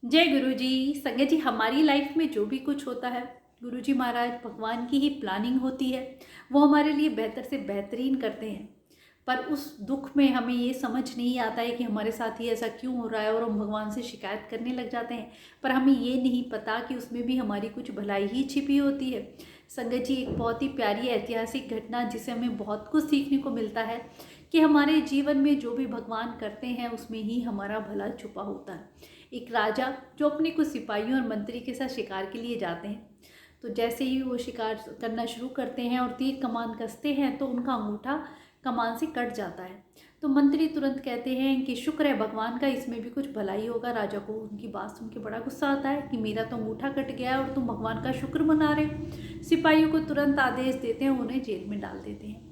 जय गुरु जी। संगत जी, हमारी लाइफ में जो भी कुछ होता है गुरु जी महाराज भगवान की ही प्लानिंग होती है। वो हमारे लिए बेहतर से बेहतरीन करते हैं। पर उस दुख में हमें ये समझ नहीं आता है कि हमारे साथ ही ऐसा क्यों हो रहा है, और हम भगवान से शिकायत करने लग जाते हैं। पर हमें ये नहीं पता कि उसमें भी हमारी कुछ भलाई ही छिपी होती है। संगत जी, एक बहुत ही प्यारी ऐतिहासिक घटना जिसे हमें बहुत कुछ सीखने को मिलता है कि हमारे जीवन में जो भी भगवान करते हैं उसमें ही हमारा भला छुपा होता है। एक राजा जो अपने कुछ सिपाहियों और मंत्री के साथ शिकार के लिए जाते हैं, तो जैसे ही वो शिकार करना शुरू करते हैं और तीर कमान कसते हैं तो उनका अंगूठा कमान से कट जाता है। तो मंत्री तुरंत कहते हैं कि शुक्र है भगवान का, इसमें भी कुछ भलाई होगा। राजा को उनकी बात सुन के बड़ा गुस्सा आता है कि मेरा तो अंगूठा कट गया है और तुम भगवान का शुक्र मना रहे हो। सिपाहियों को तुरंत आदेश देते हैं, उन्हें जेल में डाल देते हैं।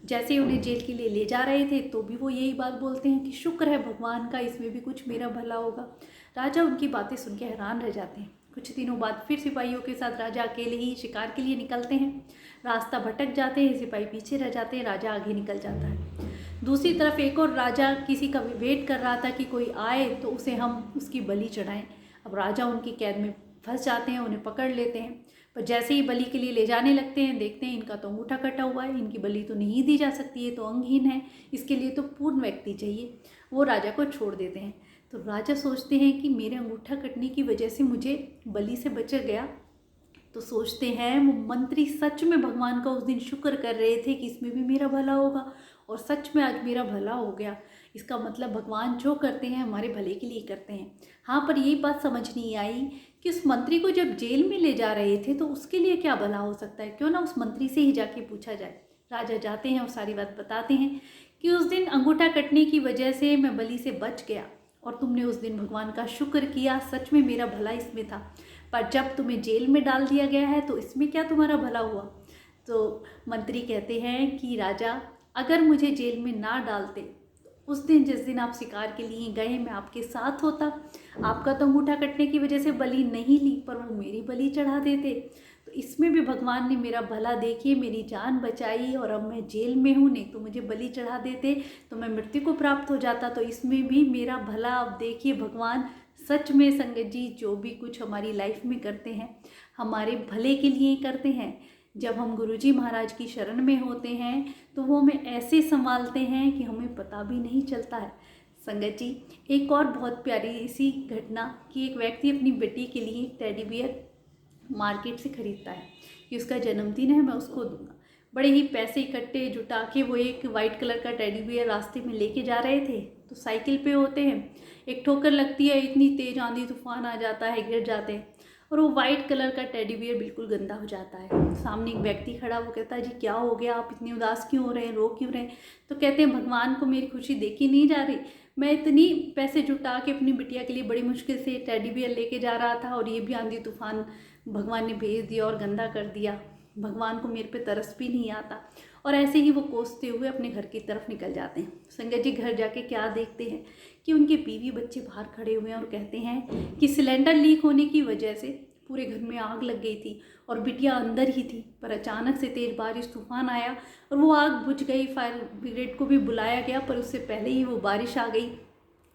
जैसे ही उन्हें जेल के लिए ले जा रहे थे तो भी वो यही बात बोलते हैं कि शुक्र है भगवान का, इसमें भी कुछ मेरा भला होगा। राजा उनकी बातें सुन के हैरान रह जाते हैं। कुछ दिनों बाद फिर सिपाहियों के साथ राजा अकेले ही शिकार के लिए निकलते हैं। रास्ता भटक जाते हैं, सिपाही पीछे रह जाते हैं, राजा आगे निकल जाता है। दूसरी तरफ एक और राजा किसी का वेट कर रहा था कि कोई आए तो उसे हम उसकी बलि चढ़ाएं। अब राजा उनकी कैद में फंस जाते हैं, उन्हें पकड़ लेते हैं। पर जैसे ही बलि के लिए ले जाने लगते हैं, देखते हैं इनका तो अंगूठा कटा हुआ है, इनकी बलि तो नहीं दी जा सकती, है तो अंगहीन है, इसके लिए तो पूर्ण व्यक्ति चाहिए। वो राजा को छोड़ देते हैं। तो राजा सोचते हैं कि मेरे अंगूठा कटने की वजह से मुझे बलि से बच गया। तो सोचते हैं वो मंत्री सच में भगवान का उस दिन शुक्र कर रहे थे कि इसमें भी मेरा भला होगा, और सच में आज मेरा भला हो गया। इसका मतलब भगवान जो करते हैं हमारे भले के लिए करते हैं। हाँ, पर यही बात समझ नहीं आई कि उस मंत्री को जब जेल में ले जा रहे थे तो उसके लिए क्या भला हो सकता है। क्यों ना उस मंत्री से ही जाके पूछा जाए। राजा जाते हैं और सारी बात बताते हैं कि उस दिन अंगूठा कटने की वजह से मैं बलि से बच गया, और तुमने उस दिन भगवान का शुक्र किया, सच में मेरा भला इसमें था। पर जब तुम्हें जेल में डाल दिया गया है तो इसमें क्या तुम्हारा भला हुआ। तो मंत्री कहते हैं कि राजा, अगर मुझे जेल में ना डालते, उस दिन जिस दिन आप शिकार के लिए गए मैं आपके साथ होता। आपका तो अंगूठा कटने की वजह से बलि नहीं ली, पर वो मेरी बलि चढ़ा देते। तो इसमें भी भगवान ने मेरा भला देखिए, मेरी जान बचाई, और अब मैं जेल में हूँ, नहीं तो मुझे बलि चढ़ा देते तो मैं मृत्यु को प्राप्त हो जाता। तो इसमें भी मेरा भला अब देखिए भगवान। सच में संगत जी, जो भी कुछ हमारी लाइफ में करते हैं हमारे भले के लिए करते हैं। जब हम गुरुजी महाराज की शरण में होते हैं तो वो हमें ऐसे संभालते हैं कि हमें पता भी नहीं चलता है। संगत जी, एक और बहुत प्यारी सी घटना कि एक व्यक्ति अपनी बेटी के लिए टेडी बियर मार्केट से खरीदता है कि उसका जन्मदिन है, मैं उसको दूंगा। बड़े ही पैसे इकट्ठे जुटा के वो एक वाइट कलर का टेडी बियर रास्ते में लेके जा रहे थे। तो साइकिल पे होते हैं, एक ठोकर लगती है, इतनी तेज आंधी तूफान आ जाता है, गिर जाते हैं, और वो वाइट कलर का टेडी बियर बिल्कुल गंदा हो जाता है। सामने एक व्यक्ति खड़ा, वो कहता है जी क्या हो गया, आप इतने उदास क्यों हो रहे हैं, रो क्यों रहे हैं। तो कहते हैं भगवान को मेरी खुशी देखी नहीं जा रही। मैं इतनी पैसे जुटा के अपनी बिटिया के लिए बड़ी मुश्किल से टेडी बियर लेके जा रहा था, और ये भी आंधी तूफान भगवान ने भेज दिया और गंदा कर दिया। भगवान को मेरे पे तरस भी नहीं आता। और ऐसे ही वो कोसते हुए अपने घर की तरफ निकल जाते हैं। संगत जी, घर जाके क्या देखते हैं कि उनके बीवी बच्चे बाहर खड़े हुए हैं और कहते हैं कि सिलेंडर लीक होने की वजह से पूरे घर में आग लग गई थी और बिटिया अंदर ही थी। पर अचानक से तेज बारिश तूफान आया और वो आग बुझ गई। फायर ब्रिगेड को भी बुलाया गया, पर उससे पहले ही वो बारिश आ गई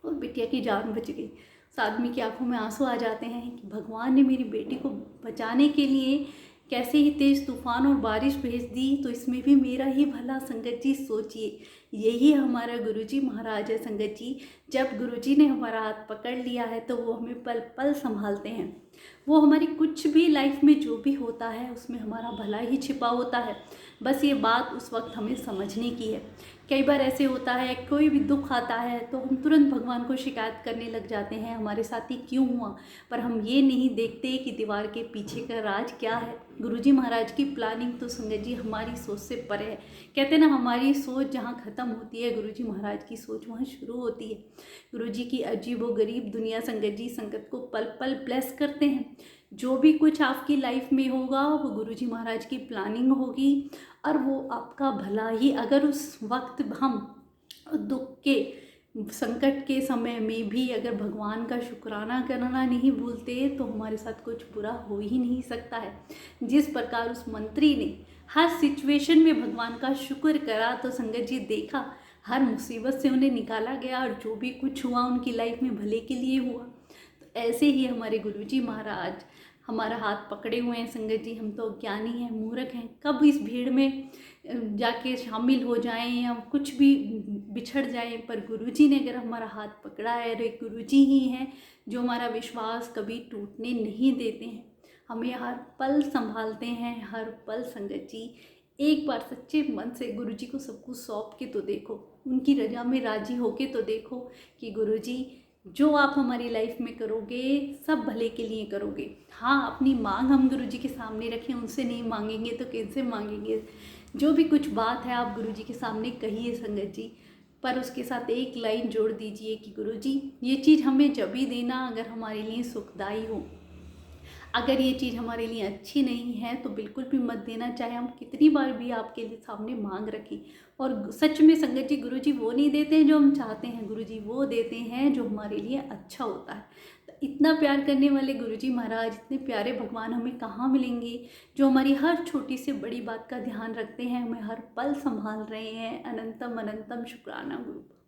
और बिटिया की जान बच गई। उस आदमी की आंखों में आंसू आ जाते हैं कि भगवान ने मेरी बेटी को बचाने के लिए कैसे ही तेज तूफान और बारिश भेज दी, तो इसमें भी मेरा ही भला। संगत जी सोचिए, यही हमारा गुरुजी महाराज है। संगत जी, जब गुरुजी ने हमारा हाथ पकड़ लिया है तो वो हमें पल पल संभालते हैं। वो हमारी कुछ भी लाइफ में जो भी होता है उसमें हमारा भला ही छिपा होता है। बस ये बात उस वक्त हमें समझने की है। कई बार ऐसे होता है, कोई भी दुख आता है तो हम तुरंत भगवान को शिकायत करने लग जाते हैं, हमारे साथ ही क्यों हुआ। पर हम ये नहीं देखते कि दीवार के पीछे का राज क्या है। गुरुजी महाराज की प्लानिंग तो संगत जी हमारी सोच से परे है। कहते हैं ना, हमारी सोच जहाँ ख़त्म होती है गुरुजी महाराज की सोच वहाँ शुरू होती है। गुरुजी की अजीबो गरीब दुनिया संगत जी संगत को पल पल ब्लेस करते हैं। जो भी कुछ आपकी लाइफ में होगा वो गुरुजी महाराज की प्लानिंग होगी, और वो आपका भला ही। अगर उस वक्त हम दुख के संकट के समय में भी अगर भगवान का शुक्राना करना नहीं भूलते तो हमारे साथ कुछ बुरा हो ही नहीं सकता है। जिस प्रकार उस मंत्री ने हर सिचुएशन में भगवान का शुक्र करा, तो संगत जी देखा हर मुसीबत से उन्हें निकाला गया, और जो भी कुछ हुआ उनकी लाइफ में भले के लिए हुआ। तो ऐसे ही हमारे गुरुजी महाराज हमारा हाथ पकड़े हुए हैं संगत जी। हम तो अज्ञानी हैं, मूर्ख हैं, कब इस भीड़ में जाके शामिल हो जाएं या कुछ भी बिछड़ जाएं, पर गुरुजी ने अगर हमारा हाथ पकड़ा है और एक गुरुजी ही हैं जो हमारा विश्वास कभी टूटने नहीं देते हैं, हमें हर पल संभालते हैं, हर पल संगत जी। एक बार सच्चे मन से गुरुजी को सब कुछ सौंप के तो देखो, उनकी रजा में राजी होके तो देखो कि गुरुजी जो आप हमारी लाइफ में करोगे सब भले के लिए करोगे। हाँ, अपनी मांग हम गुरुजी के सामने रखें, उनसे नहीं मांगेंगे तो किनसे मांगेंगे। जो भी कुछ बात है आप गुरुजी के सामने कहिए संगत जी, पर उसके साथ एक लाइन जोड़ दीजिए कि गुरुजी ये चीज़ हमें जब भी देना अगर हमारे लिए सुखदाई हो, अगर ये चीज़ हमारे लिए अच्छी नहीं है तो बिल्कुल भी मत देना, चाहे हम कितनी बार भी आपके लिए सामने मांग रखें। और सच में संगत जी गुरुजी वो नहीं देते हैं जो हम चाहते हैं, गुरुजी वो देते हैं जो हमारे लिए अच्छा होता है। तो इतना प्यार करने वाले गुरुजी महाराज, इतने प्यारे भगवान हमें कहाँ मिलेंगे जो हमारी हर छोटी से बड़ी बात का ध्यान रखते हैं, हमें हर पल संभाल रहे हैं। अनंतम अनंतम शुक्राना गुरु।